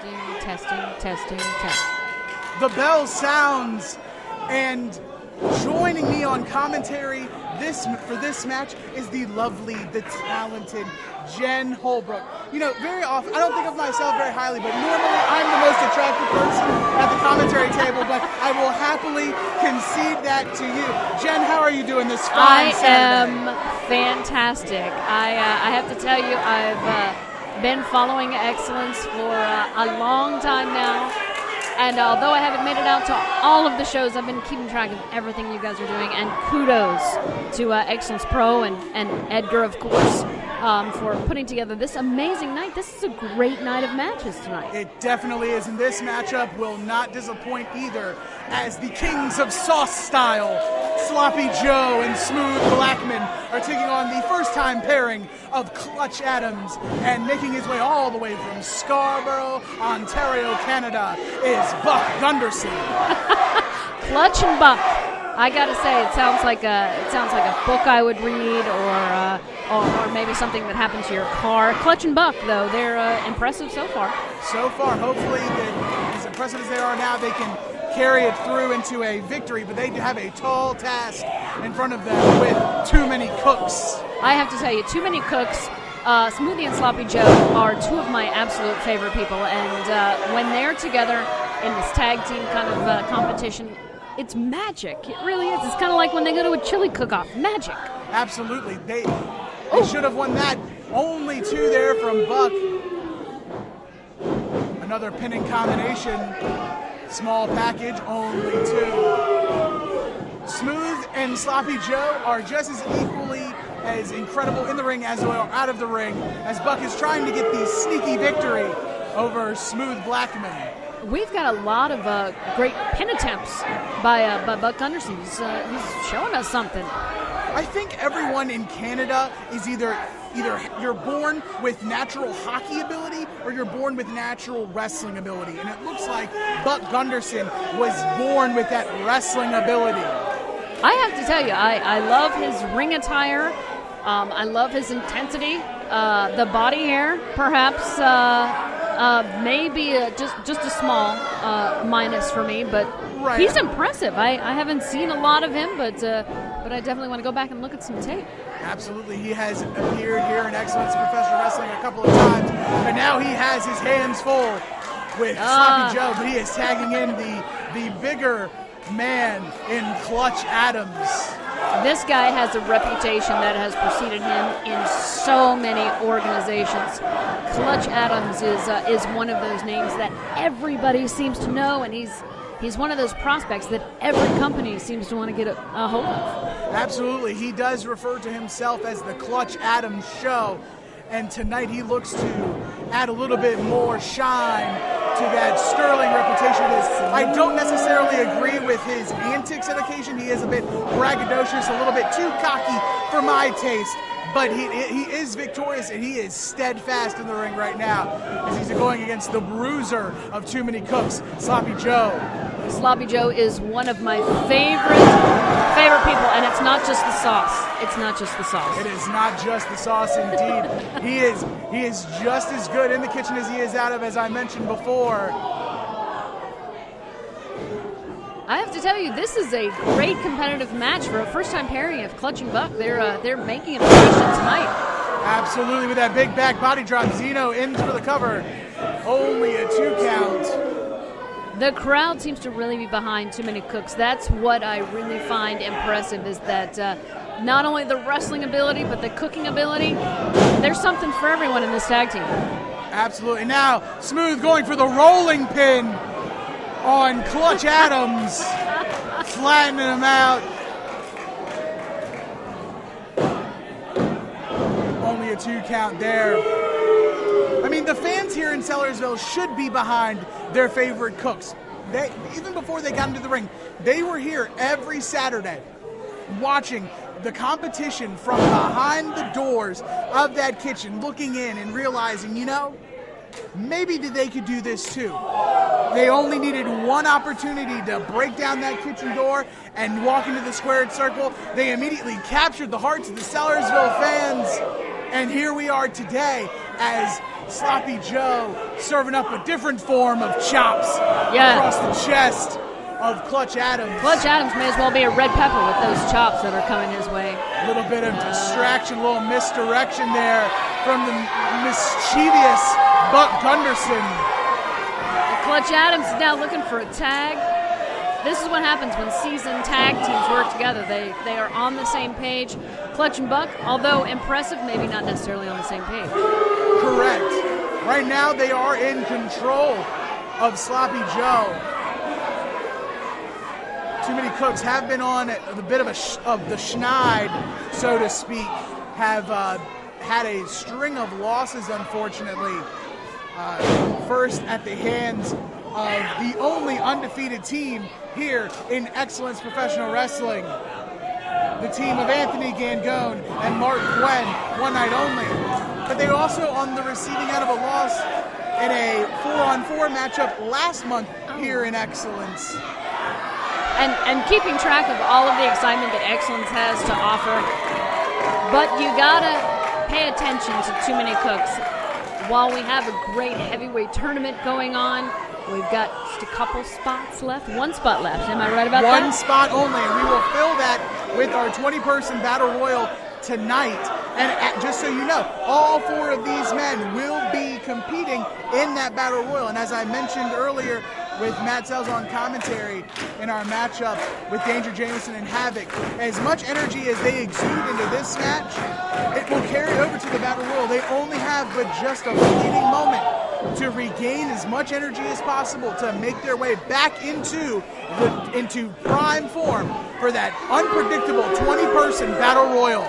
Testing, testing, testing, testing. The bell sounds, and joining me on commentary for this match is the lovely, the talented Jen Holbrook. You know, very often, I don't think of myself very highly, but normally I'm the most attractive person at the commentary table, but I will happily concede that to you. Jen, how are you doing this fine Saturday? I am fantastic. I have to tell you, I've been following Excellence for a long time now. And although I haven't made it out to all of the shows, I've been keeping track of everything you guys are doing. And kudos to Excellence Pro and Edgar, of course, for putting together this amazing night. This is a great night of matches tonight. It definitely is, and this matchup will not disappoint either, as the kings of sauce style, Sloppy Joe and Smooth Blackman, are taking on the first-time pairing of Clutch Adams, and making his way all the way from Scarborough, Ontario, Canada, is Buck Gunderson. Clutch and Buck. I gotta say, it sounds like a book I would read, or maybe something that happened to your car. Clutch and Buck, though, they're impressive so far. So far, hopefully, as impressive as they are now, they can carry it through into a victory, but they have a tall task in front of them with Too Many Cooks. I have to tell you, Too Many Cooks, Smoothie and Sloppy Joe are two of my absolute favorite people, and when they're together in this tag team kind of competition, it's magic. It really is. It's kind of like when they go to a chili cook-off. Magic. Absolutely. They should have won that. Only two there from Buck. Another pinning combination. Small package, only two. Smooth and Sloppy Joe are just as equally as incredible in the ring as they are out of the ring, as Buck is trying to get the sneaky victory over Smooth Blackman. We've got a lot of great pin attempts by Buck Gunderson. He's showing us something. I think everyone in Canada is either you're born with natural hockey ability or you're born with natural wrestling ability. And it looks like Buck Gunderson was born with that wrestling ability. I have to tell you, I love his ring attire. I love his intensity. The body hair, perhaps, maybe just a small minus for me, but right. He's impressive. I haven't seen a lot of him, but I definitely want to go back and look at some tape. Absolutely. He has appeared here in Excellence Professional Wrestling a couple of times, but now he has his hands full with Sloppy Joe, but he is tagging in the bigger man in Clutch Adams. This guy has a reputation that has preceded him in so many organizations. Clutch Adams is one of those names that everybody seems to know, and he's one of those prospects that every company seems to want to get a hold of. Absolutely. He does refer to himself as the Clutch Adams Show, and tonight he looks to add a little bit more shine to that sterling reputation. I don't necessarily agree with his antics at occasion. He is a bit braggadocious, a little bit too cocky for my taste, but he is victorious, and he is steadfast in the ring right now as he's going against the bruiser of Too Many Cooks, Sloppy Joe. Sloppy Joe is one of my favorite people, and it's not just the sauce. It's not just the sauce. It is not just the sauce, indeed. He is just as good in the kitchen as he is out of, as I mentioned before. I have to tell you, this is a great competitive match for a first-time pairing of Clutch and Buck. They're making an impression tonight. Absolutely, with that big back body drop. Zeno in for the cover. Only a 2 count. The crowd seems to really be behind Too Many Cooks. That's what I really find impressive, is that not only the wrestling ability, but the cooking ability. There's something for everyone in this tag team. Absolutely. Now, Smooth going for the rolling pin on Clutch Adams, flattening him out. Only a 2 count there. I mean, the fans here in Sellersville should be behind their favorite cooks. Even before they got into the ring, they were here every Saturday watching the competition from behind the doors of that kitchen, looking in and realizing, maybe they could do this too. They only needed one opportunity to break down that kitchen door and walk into the squared circle. They immediately captured the hearts of the Sellersville fans, And here we are today as Sloppy Joe serving up a different form of chops across the chest of Clutch Adams. Clutch Adams may as well be a red pepper with those chops that are coming his way. A little bit of distraction, a little misdirection there from the mischievous Buck Gunderson. Clutch Adams is now looking for a tag. This is what happens when seasoned tag teams work together. They are on the same page. Clutch and Buck, although impressive, maybe not necessarily on the same page. Correct. Right now they are in control of Sloppy Joe. Too Many Cooks have been on a bit of the schneid, so to speak, have had a string of losses, unfortunately. First at the hands of the only undefeated team here in Excellence Professional Wrestling, the team of Anthony Gangone and Mark Gwen, one night only. But they were also on the receiving end of a loss in a 4-on-4 matchup last month here in Excellence. And keeping track of all of the excitement that Excellence has to offer, but you gotta pay attention to Too Many Cooks. While we have a great heavyweight tournament going on, we've got just a couple spots left. One spot left. Am I right about that? One spot only, and we will fill that with our 20-person Battle Royal tonight. And just so you know, all 4 of these men will be competing in that Battle Royal. And as I mentioned earlier with Matt Sells on commentary in our matchup with Danger Jameson and Havoc, as much energy as they exude into this match, it will carry over to the Battle Royal. They only have but just a fleeting moment to regain as much energy as possible to make their way back into prime form for that unpredictable 20-person Battle Royal.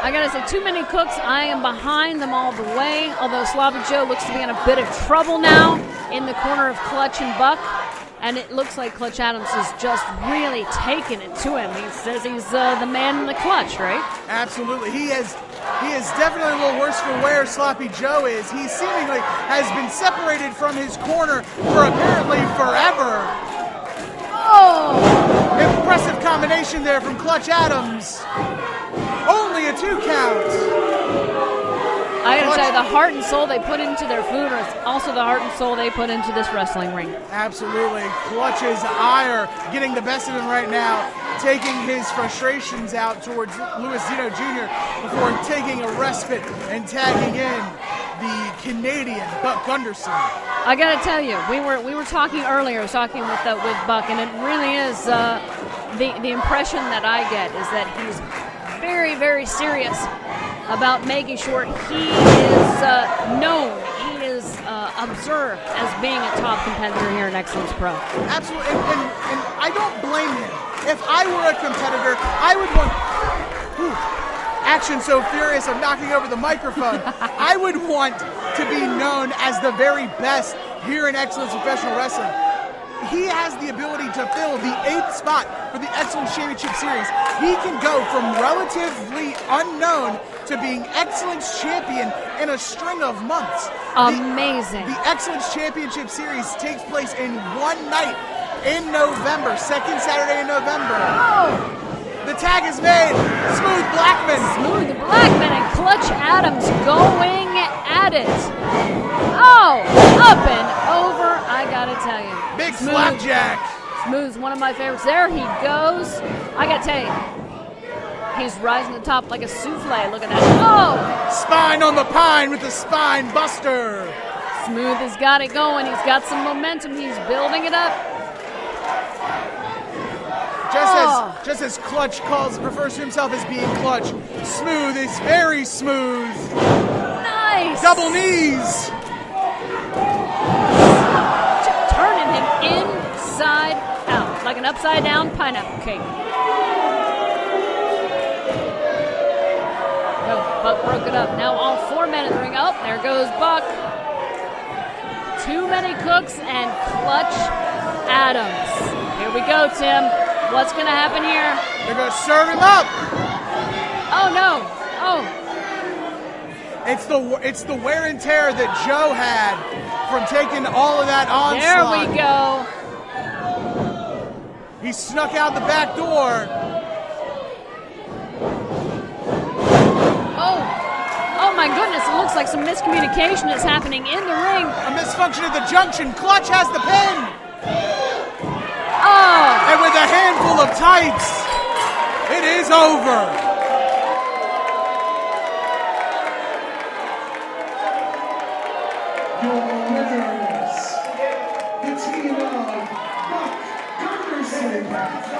I gotta say, Too Many Cooks, I am behind them all the way, although Sloppy Joe looks to be in a bit of trouble now in the corner of Clutch and Buck, and it looks like Clutch Adams is just really taking it to him. He says he's the man in the clutch, right? Absolutely. He is definitely a little worse for wear, Sloppy Joe is. He seemingly has been separated from his corner for apparently forever. Oh! Impressive combination there from Clutch Adams. Only a 2 count. I gotta say, the heart and soul they put into their food is also the heart and soul they put into this wrestling ring. Absolutely. Clutch's ire getting the best of him right now, taking his frustrations out towards Louis Zito Jr. before taking a respite and tagging in the Canadian Buck Gunderson. I gotta tell you, we were talking earlier, talking with Buck, and it really is the impression that I get is that he's very, very serious about making sure he is known, he is observed as being a top competitor here in Excellence Pro. Absolutely, and I don't blame him. If I were a competitor, I would want... action so furious, I'm knocking over the microphone. I would want to be known as the very best here in Excellence Professional Wrestling. He has the ability to fill the 8th spot for the Excellence Championship Series. He can go from relatively unknown to being Excellence Champion in a string of months. Amazing. The Excellence Championship Series takes place in one night in November, 2nd Saturday in November. Oh! The tag is made. Smooth Blackman. Smooth Blackman and Clutch Adams going at it. Oh, up and over, I gotta tell you. Big slapjack. Smooth's one of my favorites. There he goes. I gotta tell you, he's rising to the top like a souffle. Look at that. Oh! Spine on the pine with the spine buster. Smooth has got it going. He's got some momentum. He's building it up. Just as Clutch refers to himself as being Clutch, Smooth is very smooth. Nice. Double knees. Turning him inside out like an upside down pineapple cake. Oh, Buck broke it up. Now all 4 men in the ring. Oh, there goes Buck. Too Many Cooks and Clutch Adams. Here we go, Tim. What's going to happen here? They're going to serve him up. Oh, no. Oh. It's the wear and tear that Joe had from taking all of that onslaught. There we go. He snuck out the back door. my goodness, it looks like some miscommunication is happening in the ring. A misfunction at the junction. Clutch has the pin. Oh! And with a handful of tights, it is over. Your winners, the team of Buck Gunderson